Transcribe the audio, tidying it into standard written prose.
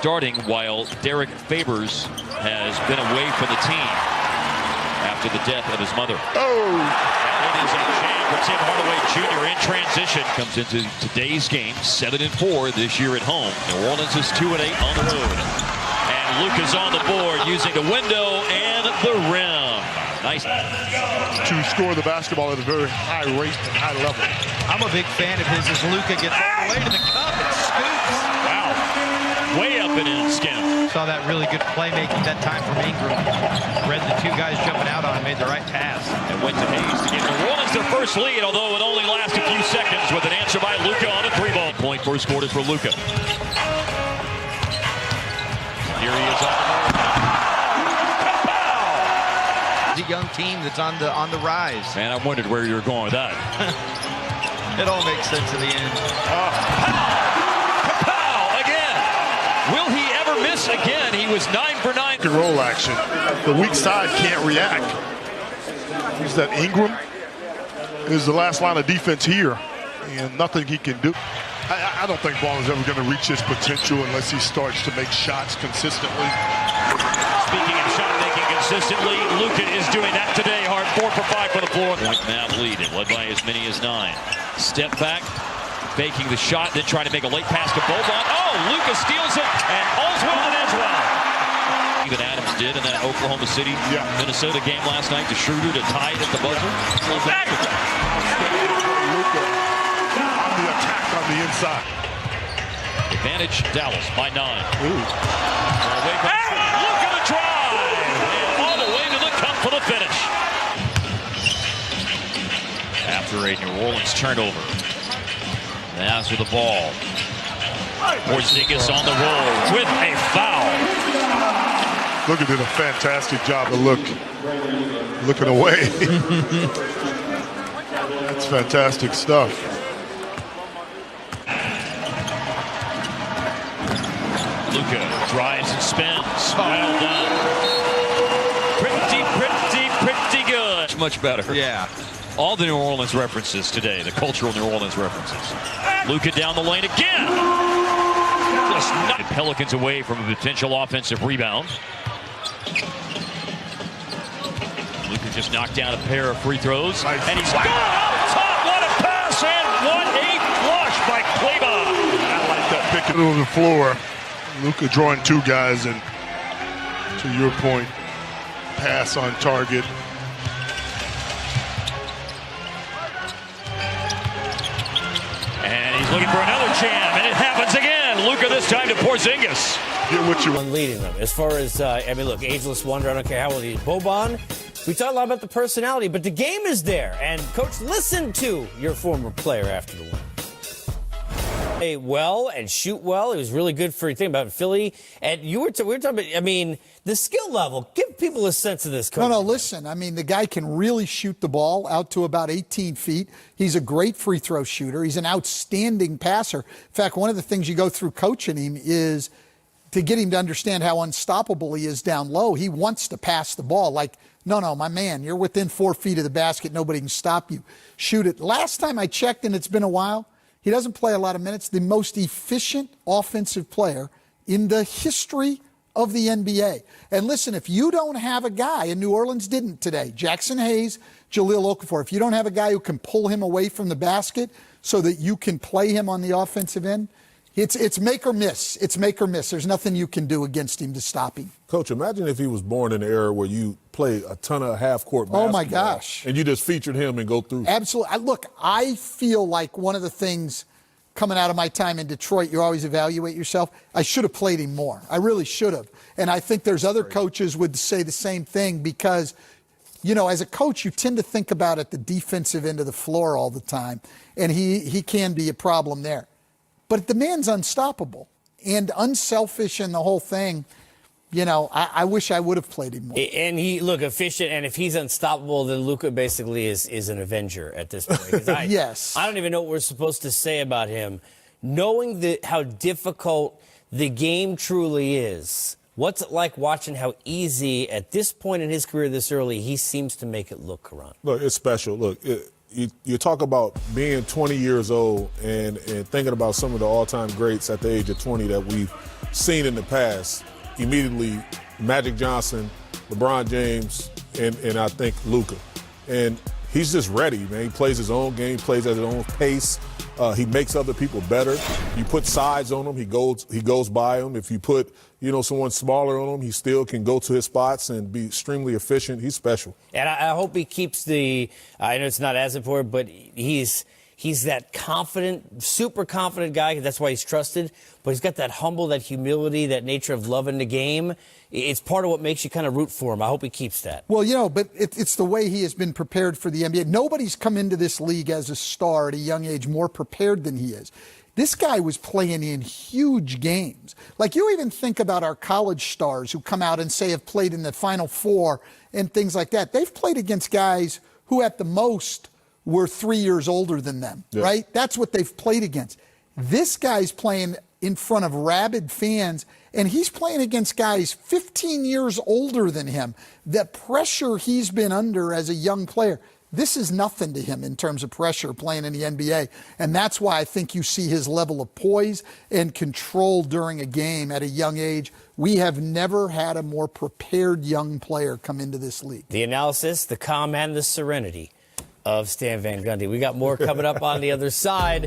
starting while Derek Favors has been away from the team after the death of his mother. Oh! And it is a jam for Tim Hardaway Jr. in transition. Comes into today's game 7-4 this year at home. New Orleans is 2-8 on the road. And Luka's on the board using the window and the rim. Nice. To score the basketball at a very high rate and high level. I'm a big fan of his as Luka gets all the way to the cup and scoops. Wow. Way up and in skin. Saw that really good playmaking that time from Ingram. Read the two guys jumping out on him, made the right pass. And went to Hayes to give New Orleans their first lead, although it only lasted a few seconds with an answer by Luka on a three-ball. Point first quarter for Luka. Here he is on the A young team that's on the rise. Man, I wondered where you were going with that. It all makes sense in the end. Kapow again. Will he ever miss again? He was 9 for 9. Pick and roll action. The weak side can't react. Is that Ingram? Is the last line of defense here, and nothing he can do. I don't think Ball is ever going to reach his potential unless he starts to make shots consistently. Speaking of shot making consistently, Luka is doing that today. Hard 4 for 5 for the floor. Point Mavs lead, led by as many as 9. Step back, faking the shot, then trying to make a late pass to Boban. Oh, Luka steals it, and all's well that ends well. Even Adams did in that Oklahoma City, Minnesota game last night to Schroeder to tie it at the buzzer. Luka on the attack on the inside. Advantage Dallas by 9. Luka to drive, and all the way to the cup for the finish. After a New Orleans turnover. Mavs with the ball. Porzingis on the roll with a foul. Luka did a fantastic job of looking away. That's fantastic stuff. Luka drives and spins. Well done. Pretty good. Much better. Yeah. All the New Orleans references today, the cultural New Orleans references. Luka down the lane again. Just not the Pelicans away from a potential offensive rebound. Luka just knocked down a pair of free throws. Nice. And he's gone out top. What a pass and what a flush by Kleber. I like that pick it on the floor. Luka drawing two guys, and to your point, pass on target. And he's looking for another jam, and it happens again. Luka this time to Porzingis. Get what you on leading them. As far as, I mean, look, ageless wonder, I don't care how old he is. Boban, we talk a lot about the personality, but the game is there. And, Coach, listen to your former player after the win. Play well and shoot well. It was really good for you. Think about Philly. And we were talking about, I mean, the skill level. Give people a sense of this, Coach. No, listen. I mean, the guy can really shoot the ball out to about 18 feet. He's a great free throw shooter. He's an outstanding passer. In fact, one of the things you go through coaching him is to get him to understand how unstoppable he is down low. He wants to pass the ball. Like, no, my man, you're within 4 feet of the basket. Nobody can stop you. Shoot it. Last time I checked, and it's been a while, he doesn't play a lot of minutes. The most efficient offensive player in the history of the NBA. And listen, if you don't have a guy, and New Orleans didn't today, Jackson Hayes, Jahlil Okafor, if you don't have a guy who can pull him away from the basket so that you can play him on the offensive end, it's make or miss. It's make or miss. There's nothing you can do against him to stop him. Coach, imagine if he was born in an era where you play a ton of half-court basketball. Oh, my gosh. And you just featured him and go through. Absolutely. Look, I feel like one of the things coming out of my time in Detroit, you always evaluate yourself. I should have played him more. I really should have. And I think there's other coaches would say the same thing because, you know, as a coach, you tend to think about at the defensive end of the floor all the time. And he can be a problem there. But the man's unstoppable and unselfish in the whole thing. You know, I wish I would have played him more. And he, look, efficient, and if he's unstoppable, then Luka basically is an Avenger at this point. Yes. I don't even know what we're supposed to say about him. Knowing how difficult the game truly is, what's it like watching how easy, at this point in his career this early, he seems to make it look, Karan? Look, it's special. Look, you talk about being 20 years old and thinking about some of the all-time greats at the age of 20 that we've seen in the past. Immediately, Magic Johnson, LeBron James, and I think Luka. And he's just ready, man. He plays his own game, plays at his own pace. He makes other people better. You put size on him, he goes by him. If you put, someone smaller on him, he still can go to his spots and be extremely efficient. He's special. And I hope he keeps I know it's not as important, but he's that confident, super confident guy. That's why he's trusted. But he's got that humble, that humility, that nature of loving the game. It's part of what makes you kind of root for him. I hope he keeps that. Well, but it's the way he has been prepared for the NBA. Nobody's come into this league as a star at a young age more prepared than he is. This guy was playing in huge games. Like, you even think about our college stars who come out and say have played in the Final Four and things like that. They've played against guys who at the most were 3 years older than them, right? That's what they've played against. This guy's playing in front of rabid fans, and he's playing against guys 15 years older than him. The pressure he's been under as a young player, this is nothing to him in terms of pressure playing in the NBA. And that's why I think you see his level of poise and control during a game at a young age. We have never had a more prepared young player come into this league. The analysis, the calm, and the serenity of Stan Van Gundy. We got more coming up on the other side.